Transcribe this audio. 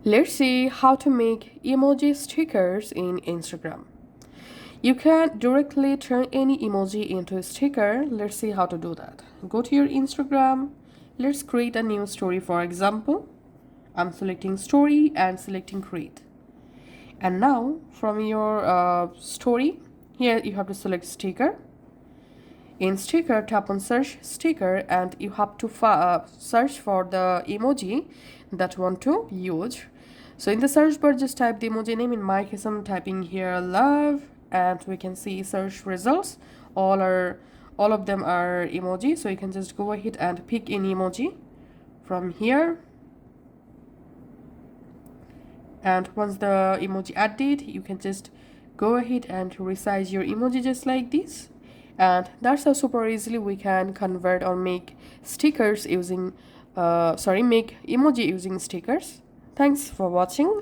Let's see how to make emoji stickers in Instagram. You can directly turn any emoji into a sticker. Let's see how to do that. Go to your Instagram. Let's create a new story, for example. I'm selecting story and selecting create. And now from your story, here you have to select sticker. In sticker, tap on search sticker and you have to search for the emoji that you want to use. So in the search bar, just type the emoji name. In my case, I'm typing here love, and we can see search results. All of them are emoji. So you can just go ahead and pick any emoji from here. And once the emoji added, you can just go ahead and resize your emoji just like this. And that's how super easily we can convert or make stickers using make emoji using stickers. Thanks for watching.